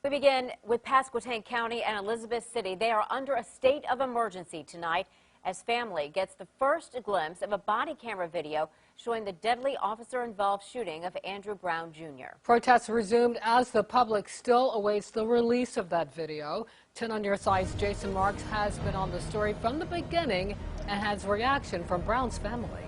We begin with Pasquotank County and Elizabeth City. They are under a state of emergency tonight as family gets the first glimpse of a body camera video showing the deadly officer-involved shooting of Andrew Brown Jr. Protests resumed as the public still awaits the release of that video. 10 on your side's Jason Marks has been on the story from the beginning and has reaction from Brown's family.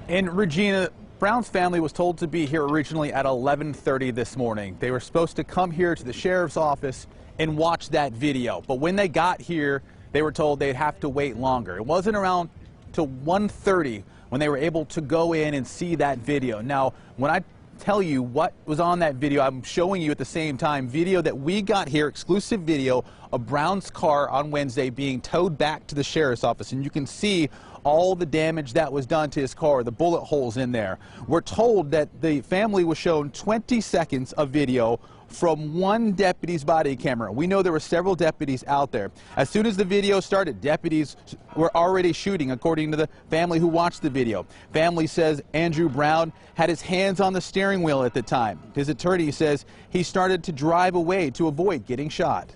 And Regina, Brown's family was told to be here originally at 11:30 this morning. They were supposed to come here to the sheriff's office and watch that video. But when they got here, they were told they'd have to wait longer. It wasn't around till 1:30 when they were able to go in and see that video. Now, when I tell you what was on that video, I'm showing you at the same time video that we got here, exclusive video of Brown's car on Wednesday being towed back to the sheriff's office. And you can see all the damage that was done to his car, the bullet holes in there. We're told that the family was shown 20 seconds of video from one deputy's body camera. We know there were several deputies out there. As soon as the video started, deputies were already shooting, according to the family who watched the video. Family says Andrew Brown had his hands on the steering wheel at the time. His attorney says he started to drive away to avoid getting shot.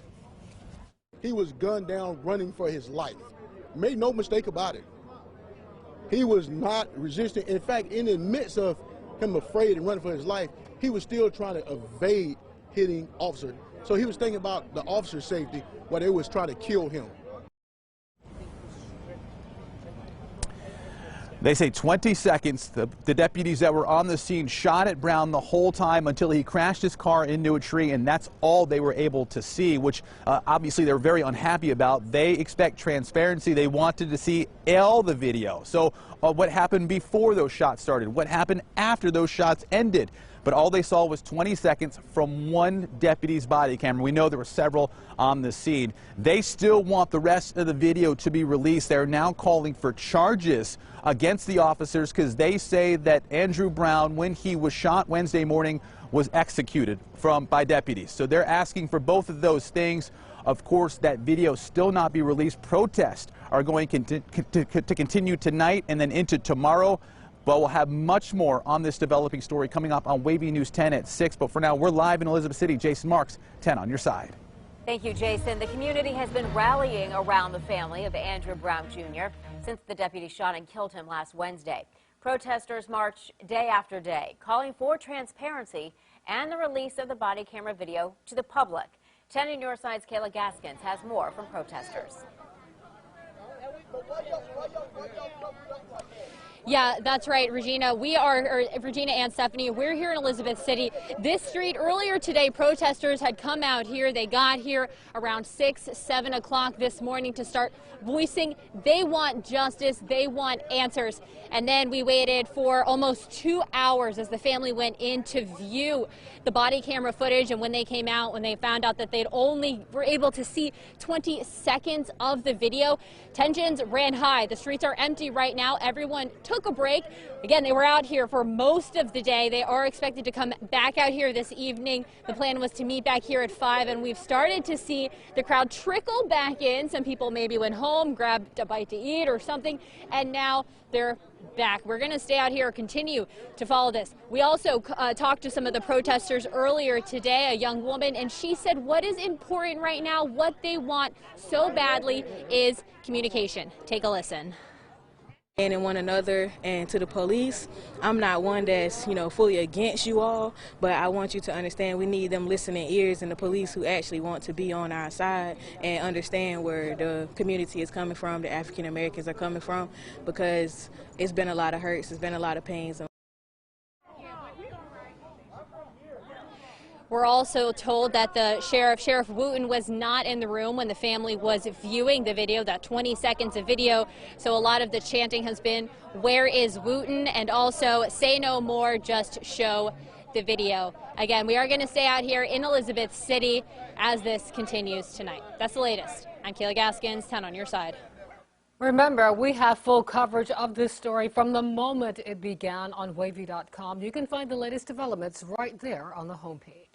He was gunned down running for his life. Made no mistake about it. He was not resisting. In fact, in the midst of him afraid and running for his life, he was still trying to evade hitting officer. So he was thinking about the officer's safety while they was trying to kill him. They say 20 seconds, the deputies that were on the scene shot at Brown the whole time until he crashed his car into a tree, and that's all they were able to see, which obviously they're very unhappy about. They expect transparency. They wanted to see all the video. So what happened before those shots started? What happened after those shots ended? But all they saw was 20 seconds from one deputy's body camera. We know there were several on the scene. They still want the rest of the video to be released. They're now calling for charges against the officers because they say that Andrew Brown, when he was shot Wednesday morning, was executed by deputies. So they're asking for both of those things. Of course, that video still not be released. Protests are going to continue tonight and then into tomorrow. But we'll have much more on this developing story coming up on Wavy News 10 at 6. But for now, we're live in Elizabeth City. Jason Marks, 10 on your side. Thank you, Jason. The community has been rallying around the family of Andrew Brown Jr. since the deputy shot and killed him last Wednesday. Protesters march day after day, calling for transparency and the release of the body camera video to the public. 10 on your side's Kayla Gaskins has more from protesters. Yeah, that's right, Regina. Regina and Stephanie, we're here in Elizabeth City. This street, earlier today, protesters had come out here. They got here around 6, 7 o'clock this morning to start voicing they want justice, they want answers. And then we waited for almost 2 hours as the family went in to view the body camera footage. And when they came out, when they found out that they'd only were able to see 20 seconds of the video, tensions ran high. The streets are empty right now. Everyone took a break. Again, they were out here for most of the day. They are expected to come back out here this evening. The plan was to meet back here at 5, and we've started to see the crowd trickle back in. Some people maybe went home, grabbed a bite to eat or something, and now they're back. We're going to stay out here, continue to follow this. We also talked to some of the protesters earlier today, a young woman, and she said what is important right now, what they want so badly is communication. Take a listen. And in one another and to the police, I'm not one that's, fully against you all, but I want you to understand we need them listening ears and the police who actually want to be on our side and understand where the community is coming from, the African Americans are coming from, because it's been a lot of hurts, it's been a lot of pains. We're also told that the Sheriff Wooten, was not in the room when the family was viewing the video, that 20 seconds of video. So a lot of the chanting has been, where is Wooten? And also, say no more, just show the video. Again, we are going to stay out here in Elizabeth City as this continues tonight. That's the latest. I'm Kayla Gaskins, 10 on your side. Remember, we have full coverage of this story from the moment it began on wavy.com. You can find the latest developments right there on the homepage.